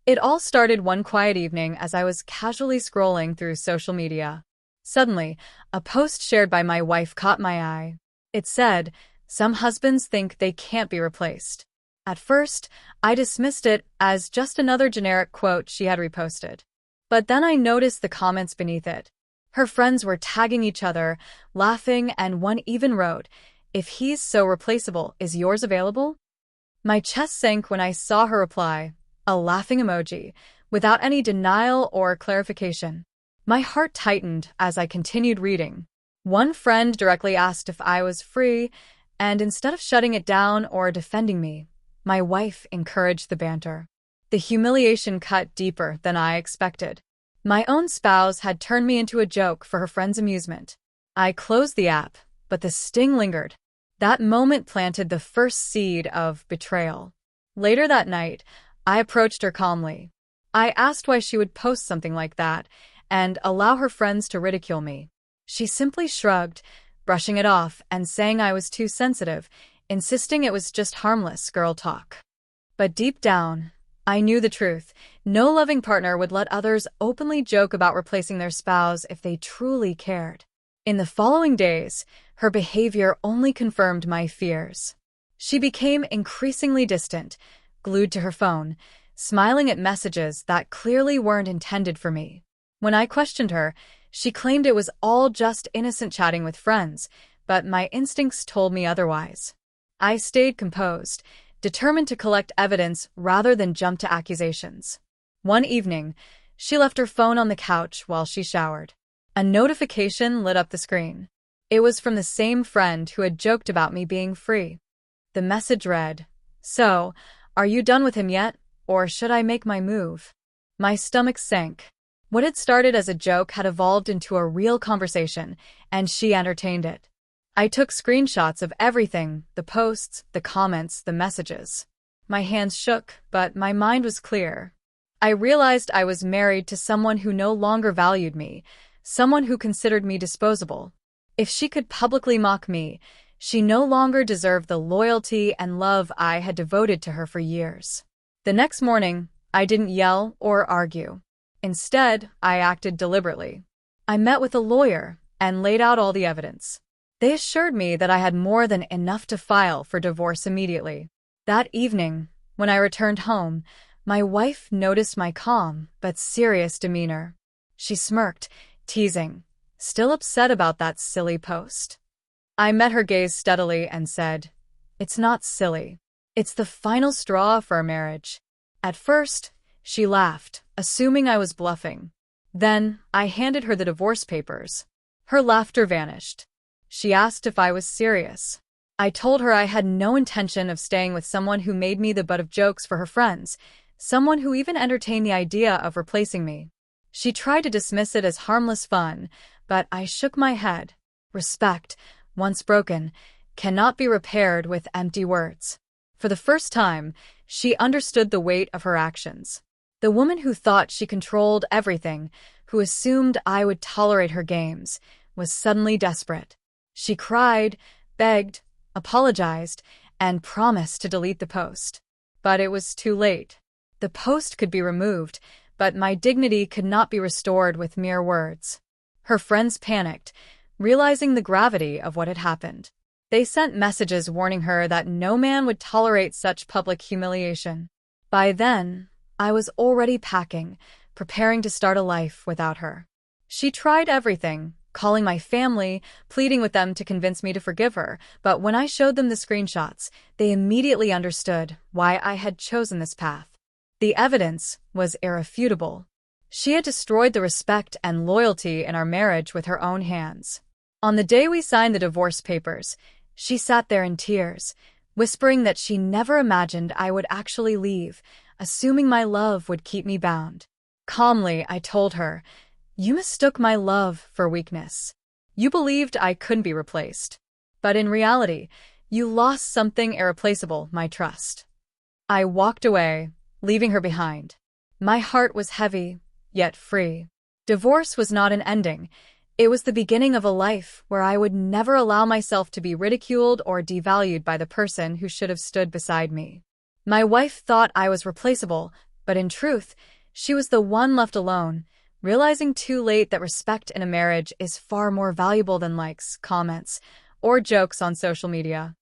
It all started one quiet evening as I was casually scrolling through social media. Suddenly, a post shared by my wife caught my eye. It said, "Some husbands think they can't be replaced." At first, I dismissed it as just another generic quote she had reposted. But then I noticed the comments beneath it. Her friends were tagging each other, laughing, and one even wrote, "If he's so replaceable, is yours available?" My chest sank when I saw her reply, a laughing emoji, without any denial or clarification. My heart tightened as I continued reading. One friend directly asked if I was free, and instead of shutting it down or defending me, my wife encouraged the banter. The humiliation cut deeper than I expected. My own spouse had turned me into a joke for her friend's amusement. I closed the app, but the sting lingered. That moment planted the first seed of betrayal. Later that night, I approached her calmly. I asked why she would post something like that and allow her friends to ridicule me. She simply shrugged, brushing it off and saying I was too sensitive, insisting it was just harmless girl talk. But deep down, I knew the truth. No loving partner would let others openly joke about replacing their spouse if they truly cared. In the following days, her behavior only confirmed my fears. She became increasingly distant, glued to her phone, smiling at messages that clearly weren't intended for me. When I questioned her, she claimed it was all just innocent chatting with friends, but my instincts told me otherwise. I stayed composed, determined to collect evidence rather than jump to accusations. One evening, she left her phone on the couch while she showered. A notification lit up the screen. It was from the same friend who had joked about me being free. The message read, "So, are you done with him yet, or should I make my move?" My stomach sank. What had started as a joke had evolved into a real conversation, and she entertained it. I took screenshots of everything, the posts, the comments, the messages. My hands shook, but my mind was clear. I realized I was married to someone who no longer valued me, someone who considered me disposable. If she could publicly mock me, she no longer deserved the loyalty and love I had devoted to her for years. The next morning, I didn't yell or argue. Instead, I acted deliberately. I met with a lawyer and laid out all the evidence. They assured me that I had more than enough to file for divorce immediately. That evening, when I returned home, my wife noticed my calm but serious demeanor. She smirked, teasing, "Still upset about that silly post?" I met her gaze steadily and said, "It's not silly. It's the final straw for our marriage." At first, she laughed, assuming I was bluffing. Then, I handed her the divorce papers. Her laughter vanished. She asked if I was serious. I told her I had no intention of staying with someone who made me the butt of jokes for her friends, someone who even entertained the idea of replacing me. She tried to dismiss it as harmless fun, but I shook my head. Respect, once broken, cannot be repaired with empty words. For the first time, she understood the weight of her actions. The woman who thought she controlled everything, who assumed I would tolerate her games, was suddenly desperate. She cried, begged, apologized, and promised to delete the post. But it was too late. The post could be removed, but my dignity could not be restored with mere words. Her friends panicked, realizing the gravity of what had happened. They sent messages warning her that no man would tolerate such public humiliation. By then, I was already packing, preparing to start a life without her. She tried everything, calling my family, pleading with them to convince me to forgive her, but when I showed them the screenshots, they immediately understood why I had chosen this path. The evidence was irrefutable. She had destroyed the respect and loyalty in our marriage with her own hands. On the day we signed the divorce papers, she sat there in tears, whispering that she never imagined I would actually leave, assuming my love would keep me bound. Calmly, I told her, "You mistook my love for weakness. You believed I couldn't be replaced. But in reality, you lost something irreplaceable, my trust." I walked away, leaving her behind. My heart was heavy, yet free. Divorce was not an ending. It was the beginning of a life where I would never allow myself to be ridiculed or devalued by the person who should have stood beside me. My wife thought I was replaceable, But in truth, she was the one left alone, realizing too late that respect in a marriage is far more valuable than likes, comments, or jokes on social media.